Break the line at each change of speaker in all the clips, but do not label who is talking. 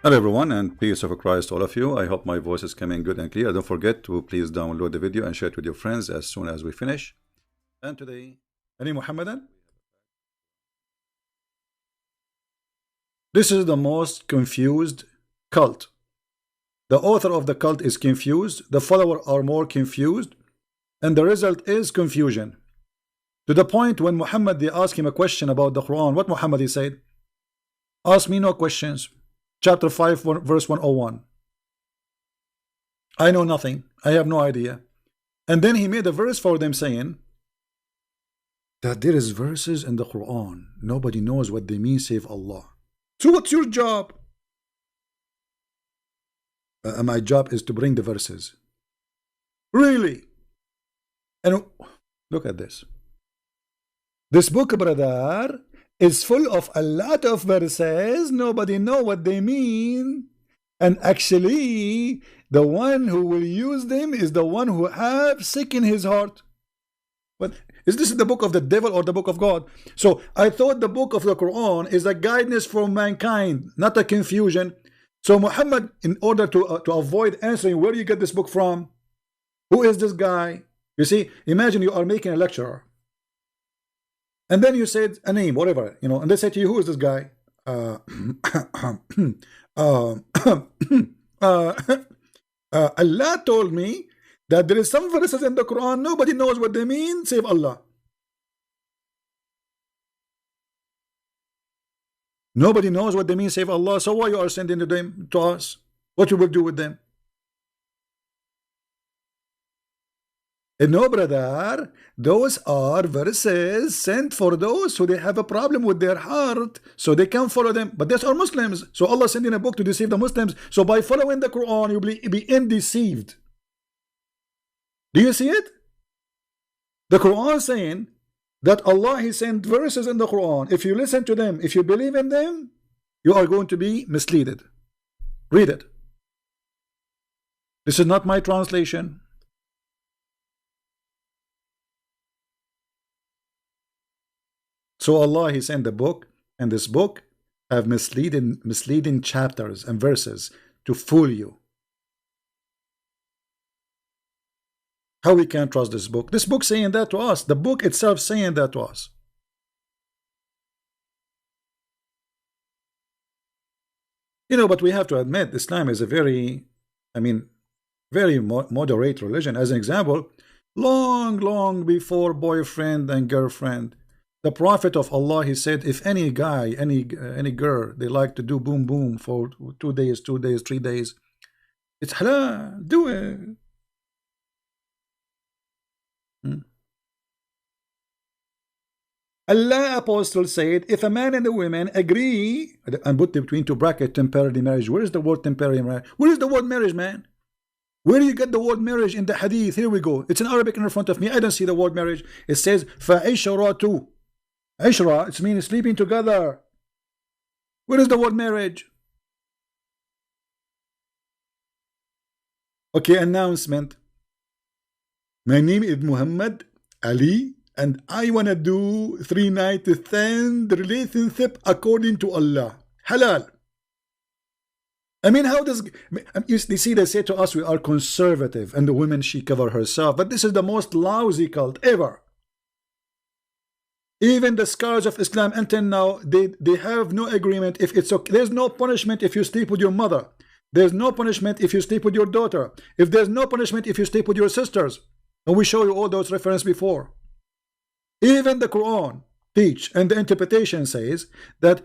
Hello everyone, and peace of Christ to all of you. I hope my voice is coming good and clear. Don't forget to please download the video and share it with your friends as soon as we finish. And today, any Muhammadan? This is the most confused cult. The author of the cult is confused, the followers are more confused, and the result is confusion. To the point when Muhammad, they asked him a question about the Quran, what Muhammad he said? Ask me no questions. Chapter 5, verse 101. I know nothing. I have no idea. And then he made a verse for them saying that there is verses in the Quran. Nobody knows what they mean save Allah. So what's your job? My job is to bring the verses. Really? And look at this. This book, brother, is full of a lot of verses. Nobody know what they mean. And actually, the one who will use them is the one who have sick in his heart. But is this the book of the devil or the book of God? So I thought the book of the Quran is a guidance for mankind, not a confusion. So Muhammad, in order to avoid answering where you get this book from, who is this guy? You see, imagine you are making a lecture. And then you said a name, whatever, you know, and they say to you, who is this guy? Allah told me that there is some verses in the Quran, nobody knows what they mean, save Allah. Nobody knows what they mean, save Allah. So why you are sending them to us? What you will do with them? No, brother, those are verses sent for those who they have a problem with their heart, so they can follow them. But these are Muslims, so Allah sending a book to deceive the Muslims. So by following the Quran, you will be undeceived. Do you see it? The Quran saying that Allah, He sent verses in the Quran. If you listen to them, if you believe in them, you are going to be misleaded. Read it. This is not my translation. So Allah, He sent the book, and this book have misleading chapters and verses to fool you. How we can trust this book? This book saying that to us. The book itself saying that to us. You know, but we have to admit Islam is a very, very moderate religion. As an example, long before boyfriend and girlfriend, the Prophet of Allah, he said, if any guy, any girl, they like to do boom boom for 2 days, 3 days, it's halal, do it. Allah Apostle said, if a man and a woman agree, and put between two brackets temporary marriage. Where is the word temporary marriage? Where is the word marriage, man? Where do you get the word marriage in the hadith? Here we go. It's in Arabic in front of me. I don't see the word marriage. It says fa'ishratu. Ishra, it means sleeping together. Where is the word marriage? Okay, announcement. My name is Muhammad Ali, and I wanna do 3 night stand relationship according to Allah. Halal. I mean, how does you see? They say to us we are conservative, and the woman she cover herself, but this is the most lousy cult ever. Even the scholars of Islam until now, they have no agreement if it's okay. There's no punishment if you sleep with your mother. There's no punishment if you sleep with your daughter. If there's no punishment if you sleep with your sisters. And we show you all those references before. Even the Quran teach, and the interpretation says that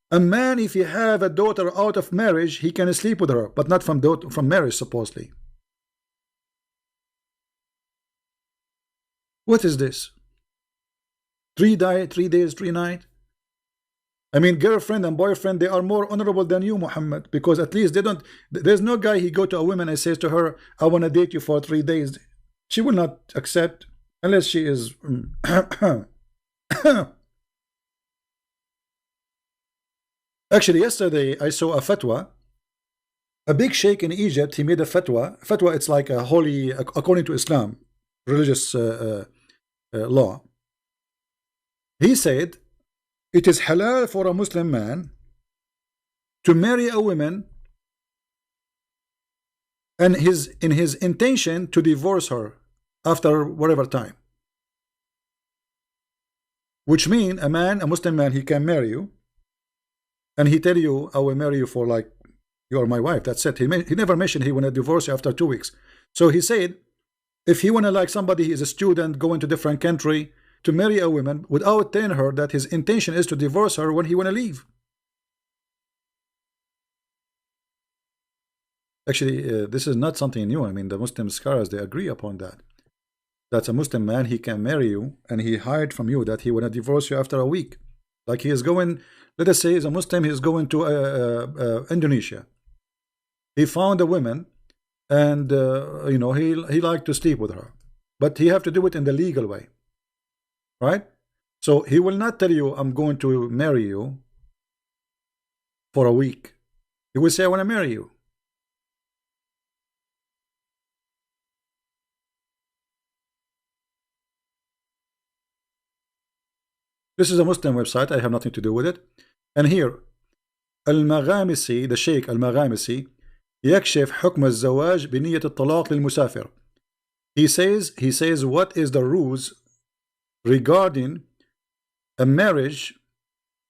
a man, if he have a daughter out of marriage, he can sleep with her, but not from marriage, supposedly. What is this? 3 days, 3 nights. I mean, girlfriend and boyfriend, they are more honorable than you, Muhammad, because at least they don't. There's no guy he go to a woman and says to her, I want to date you for 3 days. She will not accept unless she is. Actually, yesterday I saw a fatwa. A big sheikh in Egypt, he made a fatwa. Fatwa, it's like a holy, according to Islam, religious law. He said it is halal for a Muslim man to marry a woman and in his intention to divorce her after whatever time. Which means a Muslim man, he can marry you, and he tell you, I will marry you for like, you are my wife. That's it. He never mentioned he want to divorce you after 2 weeks. So he said, if he want to, like somebody, he is a student going to different country to marry a woman without telling her that his intention is to divorce her when he want to leave. Actually, this is not something new. I mean, the Muslim scholars, they agree upon that. That's a Muslim man, he can marry you, and he hide from you that he want to divorce you after a week. Like he is going, let us say, as a Muslim, he is going to Indonesia. He found a woman, and you know, he liked to sleep with her, but he have to do it in the legal way, right? So he will not tell you, I'm going to marry you for a week. He will say, I want to marry you. This is a Muslim website. I have nothing to do with it. And here, المغامسي, the Sheikh المغامسي, يكشف حكم الزواج بنية الطلاق للمسافر. He says what is the rules regarding a marriage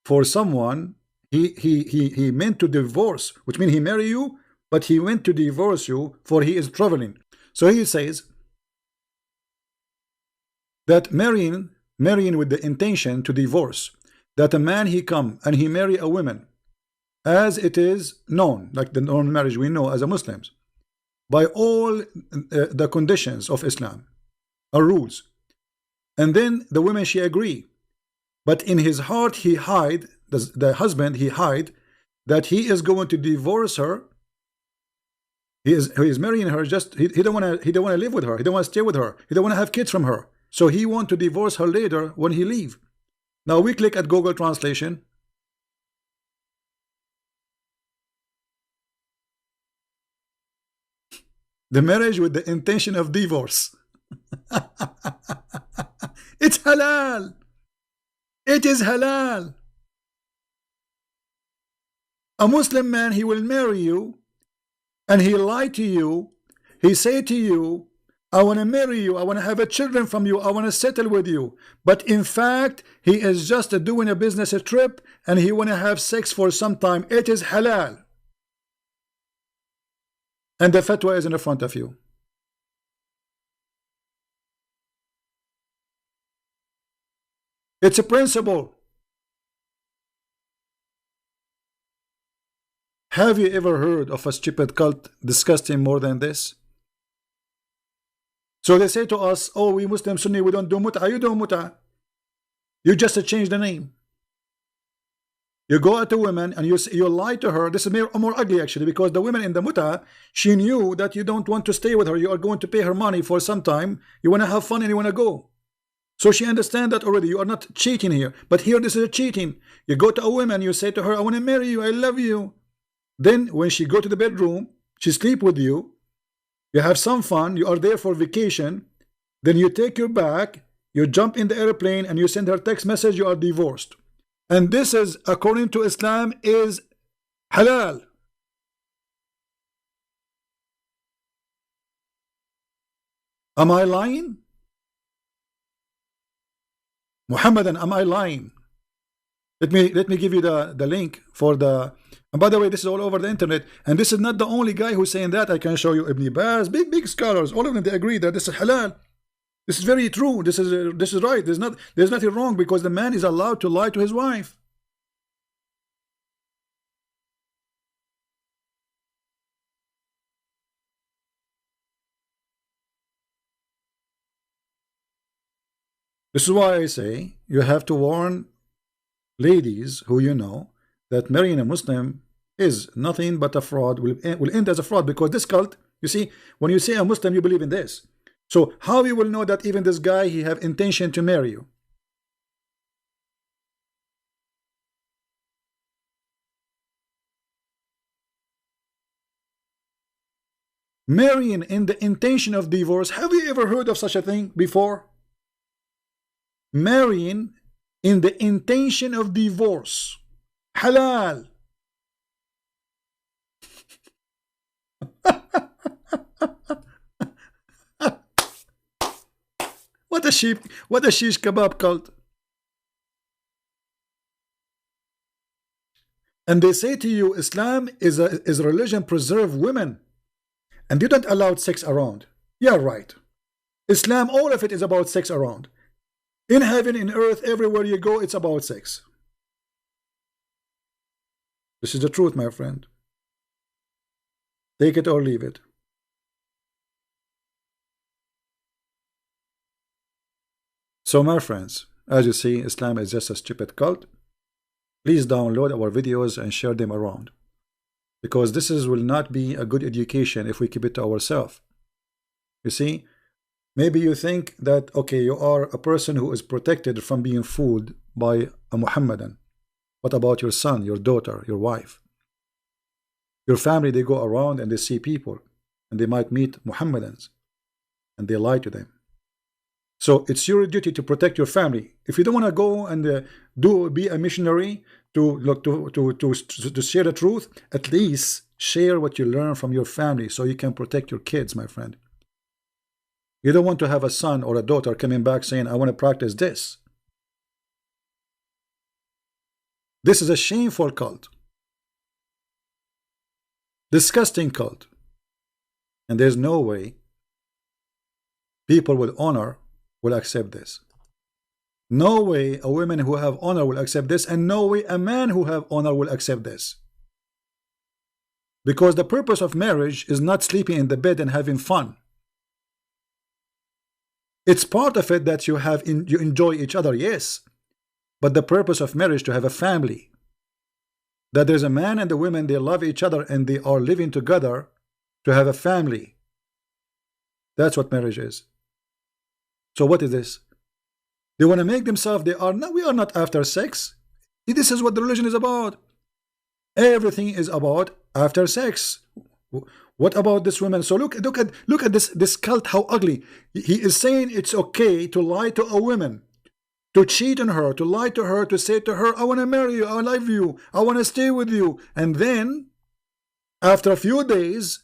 for someone he meant to divorce, which means he marry you, but he went to divorce you for he is traveling. So he says that marrying with the intention to divorce, that a man he come and he marry a woman as it is known, like the normal marriage we know as a Muslims, by all the conditions of Islam or rules, and then the woman she agree, but in his heart he hide, the husband he hide that he is going to divorce her. He is marrying her, just he don't want to live with her, he don't want to stay with her, he don't want to have kids from her. So he want to divorce her later when he leave. Now we click at Google Translation. The marriage with the intention of divorce. It's halal. It is halal. A Muslim man, he will marry you and he lie to you. He say to you, I want to marry you, I want to have a children from you, I want to settle with you. But in fact, he is just doing a business trip and he want to have sex for some time. It is halal. And the fatwa is in the front of you. It's a principle. Have you ever heard of a stupid cult disgusting more than this? So they say to us, oh, we Muslim Sunni, we don't do mut'ah. You do mut'ah. You just change the name. You go at a woman and you lie to her. This is more ugly actually, because the woman in the mut'ah, she knew that you don't want to stay with her. You are going to pay her money for some time. You want to have fun and you want to go. So she understands that already. You are not cheating here. But here this is a cheating. You go to a woman, you say to her, I want to marry you, I love you. Then when she go to the bedroom, she sleep with you. You have some fun, you are there for vacation, then you take your bag, you jump in the airplane and you send her text message, you are divorced. And this is, according to Islam, is halal. Am I lying? Muhammadan, am I lying? Let me give you the link for the. And by the way, this is all over the internet, and this is not the only guy who's saying that. I can show you Ibn Baz, big scholars, all of them, they agree that this is halal. This is very true. This is right. There's nothing wrong, because the man is allowed to lie to his wife. This is why I say you have to warn ladies who you know that marrying a Muslim is nothing but a fraud, will end as a fraud, because this cult, you see, when you say a Muslim, you believe in this. So how you will know that even this guy, he have intention to marry you? Marrying in the intention of divorce. Have you ever heard of such a thing before? Marrying in the intention of divorce. Halal. what a shish kebab cult. And they say to you, Islam is a religion preserve women, and you don't allow sex around. Yeah, right. Islam, all of it is about sex around. In heaven, in earth, everywhere you go, it's about sex. This is the truth, my friend. Take it or leave it. So, my friends, as you see, Islam is just a stupid cult. Please download our videos and share them around, because will not be a good education if we keep it to ourselves. You see, maybe you think that, okay, you are a person who is protected from being fooled by a Muhammadan. What about your son, your daughter, your wife? Your family, they go around and they see people, and they might meet Muhammadans, and they lie to them. So it's your duty to protect your family. If you don't want to go and be a missionary to share the truth, at least share what you learn from your family so you can protect your kids, my friend. You don't want to have a son or a daughter coming back saying, I want to practice this. This is a shameful cult. Disgusting cult. And there's no way people with honor will accept this. No way a woman who have honor will accept this, and no way a man who have honor will accept this. Because the purpose of marriage is not sleeping in the bed and having fun. It's part of it that you enjoy each other, yes. But the purpose of marriage to have a family. That there's a man and a woman, they love each other and they are living together to have a family. That's what marriage is. So what is this? They want to make themselves, we are not after sex. This is what the religion is about. Everything is about after sex. What about this woman? So look at this cult, how ugly. He is saying it's okay to lie to a woman, to cheat on her, to lie to her, to say to her, I want to marry you, I love you, I want to stay with you. And then after a few days,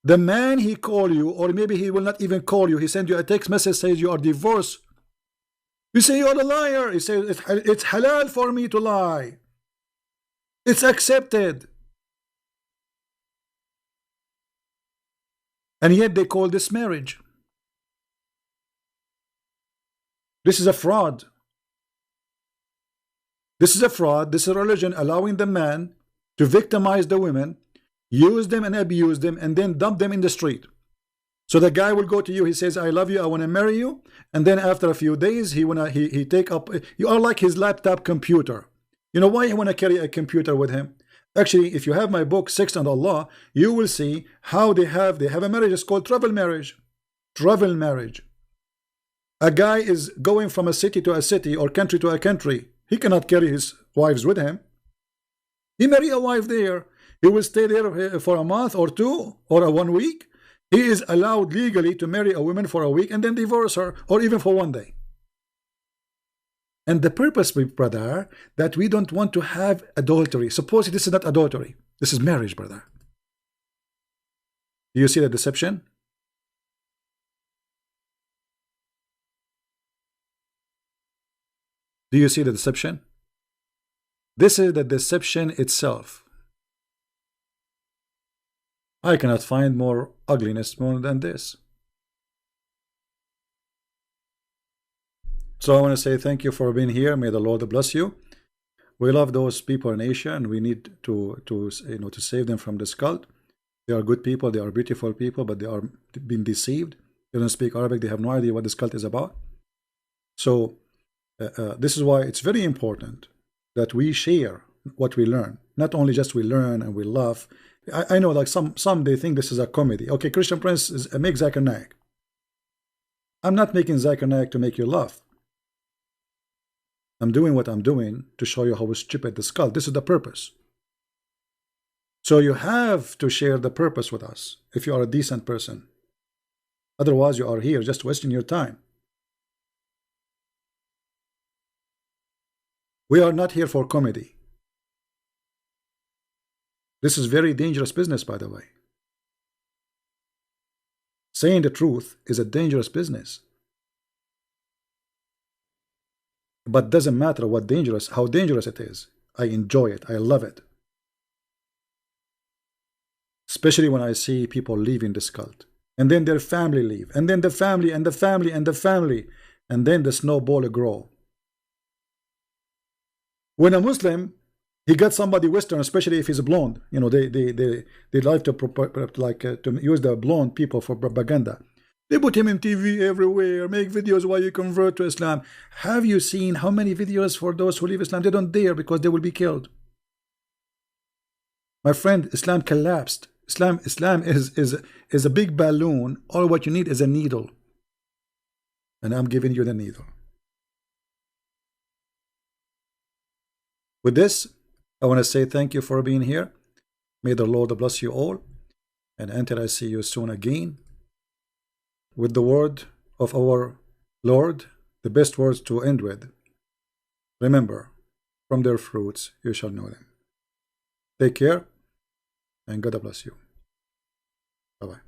the man he call you, or maybe he will not even call you, he send you a text message, says you are divorced. You say you are a liar. He says it's halal for me to lie. It's accepted. And yet they call this marriage. This is a fraud. This is a fraud. This is a religion allowing the man to victimize the women, use them and abuse them, and then dump them in the street. So the guy will go to you, he says, I love you, I want to marry you. And then after a few days, he take up, you are like his laptop computer. You know why he want to carry a computer with him? Actually, if you have my book, Sex and Allah, you will see how they have a marriage. It's called travel marriage. Travel marriage. A guy is going from a city to a city or country to a country. He cannot carry his wives with him. He marry a wife there. He will stay there for a month or two or a 1 week. He is allowed legally to marry a woman for a week and then divorce her, or even for 1 day. And the purpose, brother, that we don't want to have adultery. Suppose this is not adultery. This is marriage, brother. Do you see the deception? Do you see the deception? This is the deception itself. I cannot find more ugliness more than this. So I want to say thank you for being here. May the Lord bless you. We love those people in Asia, and we need to save them from this cult. They are good people, they are beautiful people, but they are being deceived. They don't speak Arabic, they have no idea what this cult is about. So this is why it's very important that we share what we learn. Not only just we learn and we laugh. I know, like some they think this is a comedy. Okay, Christian Prince make Zakir Naik. I'm not making Zakir Naik to make you laugh. I'm doing what I'm doing to show you how stupid this cult. This is the purpose. So you have to share the purpose with us if you are a decent person. Otherwise, you are here just wasting your time. We are not here for comedy. This is very dangerous business, by the way. Saying the truth is a dangerous business. But doesn't matter what dangerous, how dangerous it is. I enjoy it. I love it. Especially when I see people leaving this cult. And then their family leave. And then the family and the family and the family. And then the snowball grow. When a Muslim, he got somebody Western, especially if he's blonde. You know, they like to to use the blonde people for propaganda. They put him in TV everywhere, make videos while you convert to Islam. Have you seen how many videos for those who leave Islam? They don't dare because they will be killed. My friend, Islam collapsed. Islam is a big balloon. All what you need is a needle. And I'm giving you the needle. With this, I want to say thank you for being here. May the Lord bless you all. And until I see you soon again, with the word of our Lord, the best words to end with. Remember, from their fruits you shall know them. Take care, and God bless you. Bye-bye.